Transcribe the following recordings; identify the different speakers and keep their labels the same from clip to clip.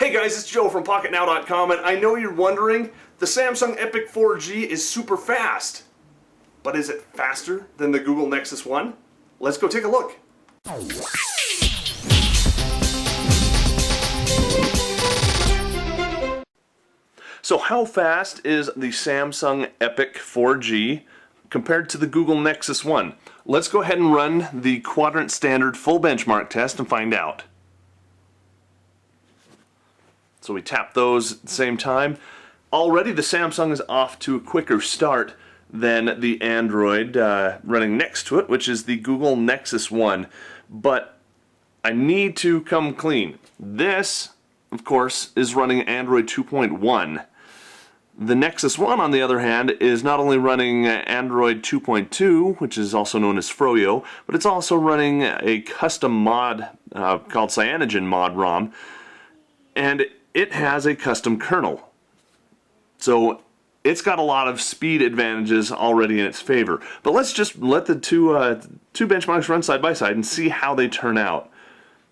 Speaker 1: Hey guys, it's Joe from Pocketnow.com, and I know you're wondering, the Samsung Epic 4G is super fast. But is it faster than the Google Nexus One? Let's go take a look. So how fast is the Samsung Epic 4G compared to the Google Nexus One? Let's go ahead and run the quadrant standard full benchmark test and find out. So we tap those at the same time. Already the Samsung is off to a quicker start than the Android running next to it, which is the Google Nexus One. But I need to come clean. This, of course, is running Android 2.1. The Nexus One, on the other hand, is not only running Android 2.2, which is also known as Froyo, but it's also running a custom mod called Cyanogen Mod ROM, and it has a custom kernel. So it's got a lot of speed advantages already in its favor. But let's just let the two benchmarks run side by side and see how they turn out.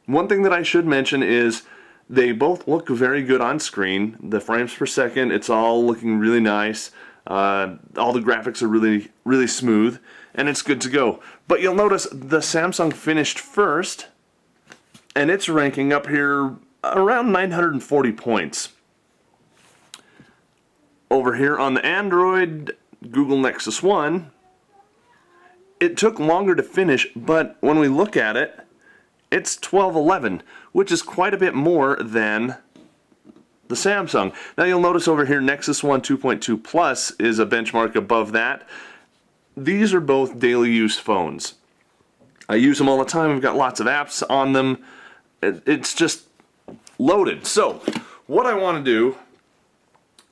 Speaker 1: One thing that I should mention is they both look very good on screen. The frames per second, it's all looking really nice. All the graphics are really smooth, and it's good to go. But you'll notice the Samsung finished first, and it's ranking up here around 940 points. Over here on the Android Google Nexus One, it took longer to finish, but when we look at it, it's 1211, which is quite a bit more than the Samsung. Now you'll notice over here Nexus One 2.2 Plus is a benchmark above that. These are both daily use phones. I use them all the time. I've got lots of apps on them. It's just loaded. So what I want to do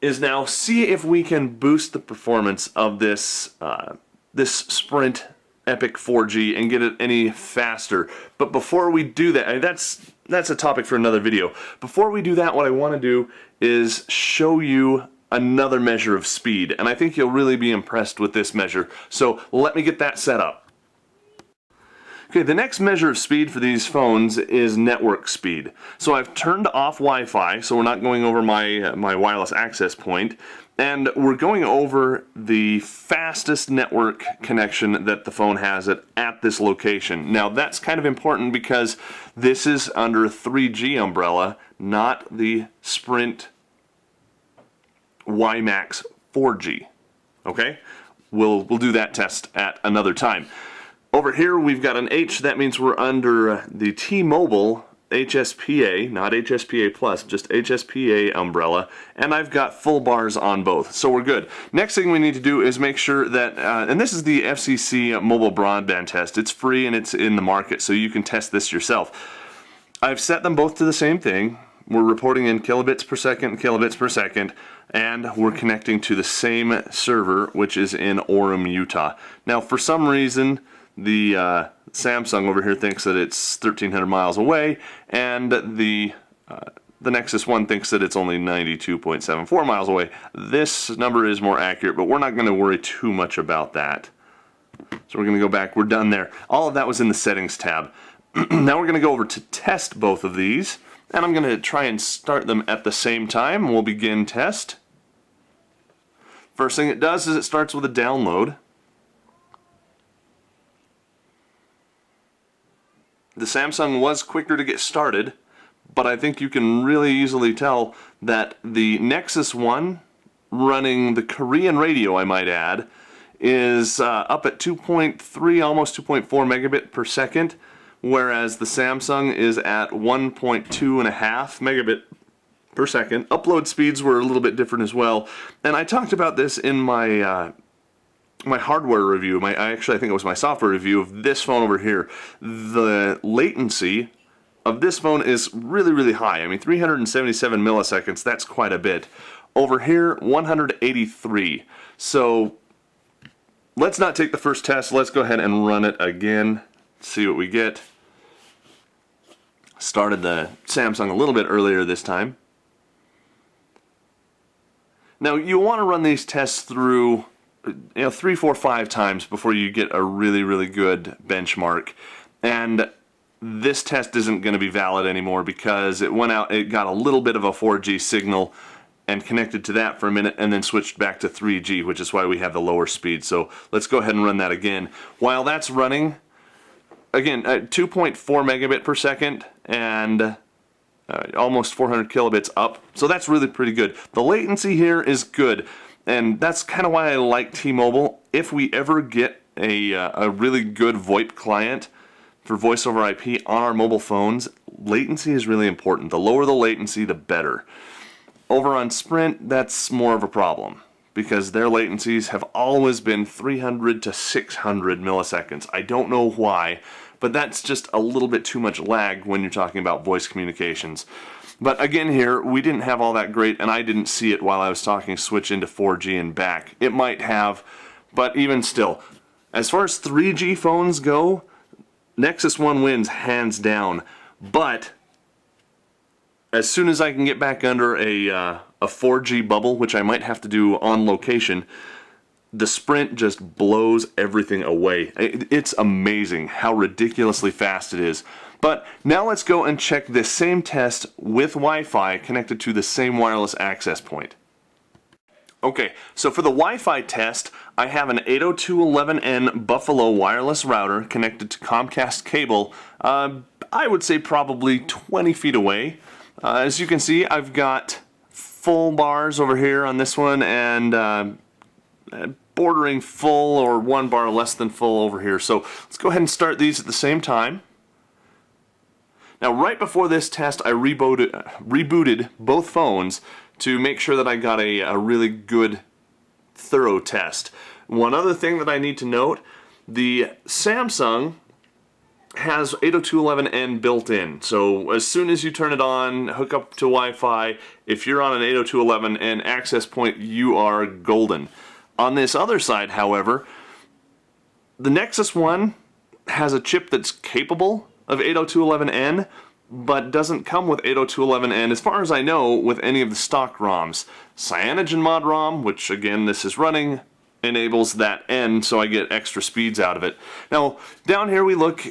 Speaker 1: is now see if we can boost the performance of this this Sprint Epic 4G and get it any faster. But before we do that, that's a topic for another video. Before we do that, what I want to do is show you another measure of speed, and I think you'll really be impressed with this measure. So let me get that set up. Okay, the next measure of speed for these phones is network speed. So I've turned off Wi-Fi, so we're not going over my wireless access point, and we're going over the fastest network connection that the phone has at this location. Now that's kind of important because this is under a 3G umbrella, not the Sprint WiMax 4G. Okay? We'll do that test at another time. Over here we've got an H, that means we're under the T-Mobile HSPA, not HSPA Plus, just HSPA umbrella, and I've got full bars on both, so we're good. Next thing we need to do is make sure that, and this is the FCC mobile broadband test. It's free and it's in the market, so you can test this yourself. I've set them both to the same thing. We're reporting in kilobits per second, and we're connecting to the same server, which is in Orem, Utah. Now, for some reason, the Samsung over here thinks that it's 1,300 miles away, and the Nexus One thinks that it's only 92.74 miles away. This number is more accurate, but we're not going to worry too much about that. So we're going to go back. We're done there. All of that was in the Settings tab. Now we're going to go over to test both of these, and I'm going to try and start them at the same time. We'll begin test. First thing it does is it starts with a download. The Samsung was quicker to get started, but I think you can really easily tell that the Nexus One, running the Korean radio I might add, is up at 2.3, almost 2.4 megabit per second, whereas the Samsung is at 1.2 and a half megabit per second. Upload speeds were a little bit different as well, and I talked about this in my my hardware review, I think it was my software review of this phone over here. The latency of this phone is really high. I mean, 377 milliseconds, that's quite a bit. Over here, 183. So let's not take the first test. Let's go ahead and run it again, see what we get. Started the Samsung a little bit earlier this time. Now, you want to run these tests through 3, 4, 5 times before you get a really good benchmark. And this test isn't going to be valid anymore because it went out, it got a little bit of a 4G signal and connected to that for a minute and then switched back to 3G, which is why we have the lower speed. So let's go ahead and run that again. While that's running, again, 2.4 megabit per second and almost 400 kilobits up. So that's really pretty good. The latency here is good, and that's kind of why I like T-Mobile. If we ever get a really good VoIP client for voice over IP on our mobile phones, latency is really important. The lower the latency, the better. Over on Sprint, that's more of a problem because their latencies have always been 300 to 600 milliseconds. I don't know why, but that's just a little bit too much lag when you're talking about voice communications. But again here, we didn't have all that great, and I didn't see it while I was talking switch into 4G and back. It might have, but even still, as far as 3G phones go, Nexus One wins hands down. But as soon as I can get back under a 4G bubble, which I might have to do on location, the Sprint just blows everything away. It's amazing how ridiculously fast it is. But now let's go and check this same test with Wi-Fi connected to the same wireless access point. Okay, so for the Wi-Fi test, I have an 802.11n Buffalo wireless router connected to Comcast cable, I would say probably 20 feet away. As you can see, I've got full bars over here on this one and bordering full or one bar less than full over here. So let's go ahead and start these at the same time. Now right before this test, I rebooted both phones to make sure that I got a really good, thorough test. One other thing that I need to note, the Samsung has 802.11n built in. So as soon as you turn it on, hook up to Wi-Fi, if you're on an 802.11n access point, you are golden. On this other side, however, the Nexus One has a chip that's capable of 802.11n, but doesn't come with 802.11n, as far as I know, with any of the stock ROMs. Cyanogen Mod ROM, which again this is running, enables that N, so I get extra speeds out of it. Now, down here we look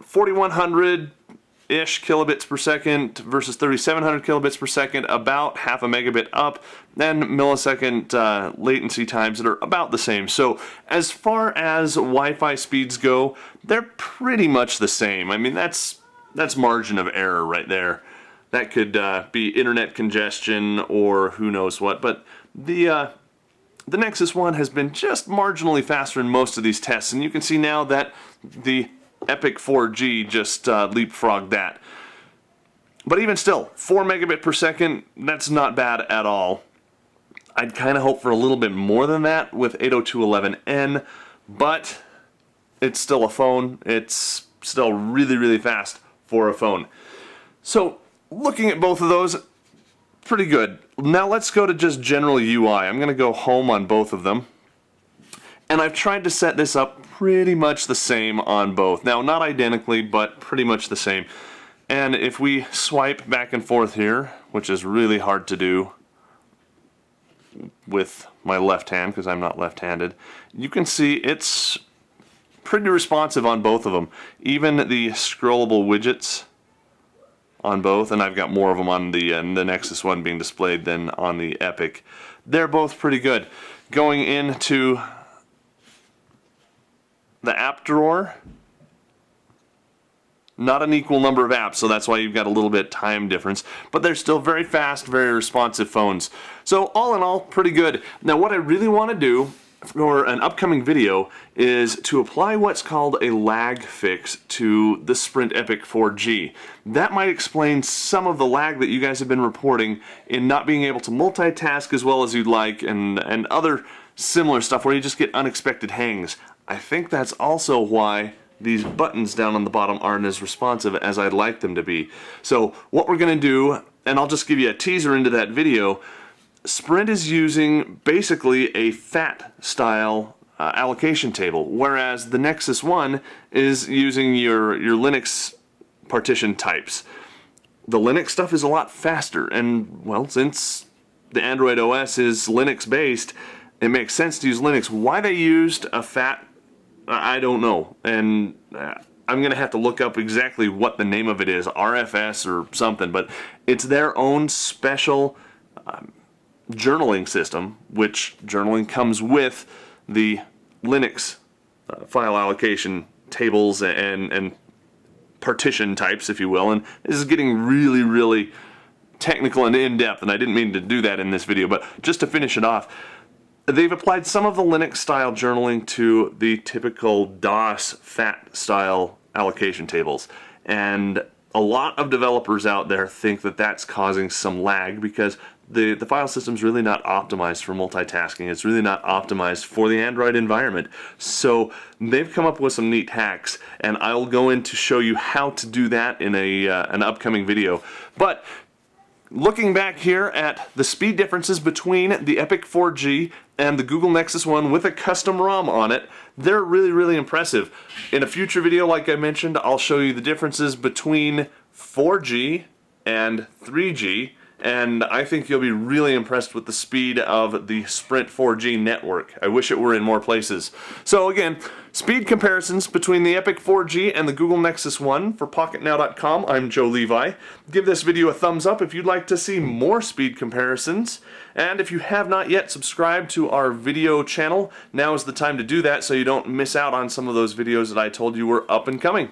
Speaker 1: 4100-ish kilobits per second versus 3700 kilobits per second, about half a megabit up, and millisecond latency times that are about the same. So as far as Wi-Fi speeds go, they're pretty much the same. I mean, that's margin of error right there. That could be internet congestion or who knows what, but the Nexus One has been just marginally faster in most of these tests, and you can see now that the Epic 4G just leapfrogged that. But even still, 4 megabit per second, that's not bad at all. I'd kind of hope for a little bit more than that with 802.11n, but it's still a phone. It's still really, really fast for a phone. So, looking at both of those, pretty good. Now let's go to just general UI. I'm going to go home on both of them. And I've tried to set this up pretty much the same on both. Now, not identically, but pretty much the same. And if we swipe back and forth here, which is really hard to do with my left hand because I'm not left-handed, you can see it's pretty responsive on both of them. Even the scrollable widgets on both, and I've got more of them on the Nexus One being displayed than on the Epic. They're both pretty good. Going into the app drawer, not an equal number of apps, so that's why you've got a little bit time difference, but they're still very fast, very responsive phones. So all in all, pretty good. Now what I really want to do for an upcoming video is to apply what's called a lag fix to the Sprint Epic 4G. That might explain some of the lag that you guys have been reporting in not being able to multitask as well as you'd like, and other similar stuff where you just get unexpected hangs. I think that's also why these buttons down on the bottom aren't as responsive as I'd like them to be. So what we're going to do, and I'll just give you a teaser into that video, Sprint is using basically a FAT style allocation table, whereas the Nexus One is using your Linux partition types. The Linux stuff is a lot faster, and well, since the Android OS is Linux based, it makes sense to use Linux. Why they used a FAT, I don't know, and I'm going to have to look up exactly what the name of it is, RFS or something, but it's their own special journaling system, which journaling comes with the Linux file allocation tables and partition types, if you will. And this is getting really, really technical and in-depth, and I didn't mean to do that in this video, but just to finish it off, they've applied some of the Linux-style journaling to the typical DOS FAT-style allocation tables. And a lot of developers out there think that that's causing some lag because the file system's really not optimized for multitasking. It's really not optimized for the Android environment. So they've come up with some neat hacks, and I'll go in to show you how to do that in an upcoming video. But looking back here at the speed differences between the Epic 4G and the Google Nexus One with a custom ROM on it, they're really, really impressive. In a future video, like I mentioned, I'll show you the differences between 4G and 3G, and I think you'll be really impressed with the speed of the Sprint 4G network. I wish it were in more places. So again, speed comparisons between the Epic 4G and the Google Nexus One. For Pocketnow.com, I'm Joe Levi. Give this video a thumbs up if you'd like to see more speed comparisons. And if you have not yet subscribed to our video channel, now is the time to do that so you don't miss out on some of those videos that I told you were up and coming.